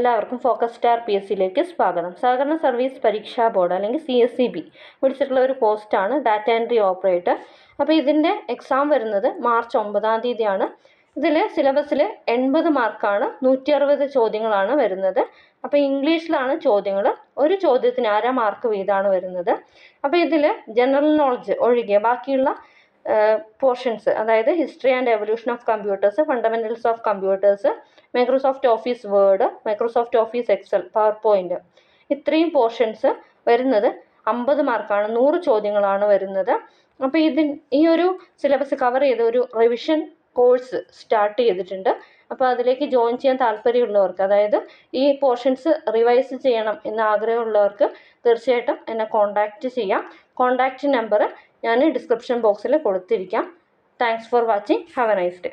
എല്ലാവർക്കും focus star PSCയിലേക്ക് സ്വാഗതം. സഹകരണ സർവീസ് പരീക്ഷാ ബോർഡ് അല്ലെങ്കിൽ CSEB വിളിച്ചിട്ടുള്ള ഒരു പോസ്റ്റാണ് ഡാറ്റ എൻട്രി ഓപ്പറേറ്റർ. അപ്പോൾ ഇതിൻ്റെ എക്സാം വരുന്നത് മാർച്ച് 9-ാം തീയതിയാണ്. ഇതിൽ സിലബസിൽ 80 മാർക്കാണ്, 160 ചോദ്യങ്ങളാണ് വരുന്നത്. അപ്പോൾ ഇംഗ്ലീഷിലാണ് ചോദ്യങ്ങൾ. ഒരു ചോദ്യത്തിന് 1/2 മാർക്ക് വീതമാണ് വരുന്നത്. അപ്പോൾ ഇതിൽ ജനറൽ നോളജ് ഒഴികെ ബാക്കിയുള്ള പോർഷൻസ്, അതായത് history and evolution of computers, fundamentals of computers, Microsoft office word, Microsoft office Excel, PowerPoint, ഇത്രയും പോർഷൻസ് വരുന്നത് 50 മാർക്കാണ്, 100 ചോദ്യങ്ങളാണ് വരുന്നത്. അപ്പോൾ ഈ ഒരു സിലബസ് കവർ ചെയ്ത ഒരു റിവിഷൻ കോഴ്സ് സ്റ്റാർട്ട് ചെയ്തിട്ടുണ്ട്. അപ്പോൾ അതിലേക്ക് ജോയിൻ ചെയ്യാൻ താല്പര്യമുള്ളവർക്ക്, അതായത് ഈ പോർഷൻസ് റിവൈസ് ചെയ്യണം എന്ന് ആഗ്രഹമുള്ളവർക്ക് തീർച്ചയായിട്ടും എന്നെ കോൺടാക്റ്റ് ചെയ്യാം. കോൺടാക്റ്റ് നമ്പർ ഞാൻ ഡിസ്ക്രിപ്ഷൻ ബോക്സിൽ കൊടുത്തിരിക്കാം. Thanks for watching. Have A nice day.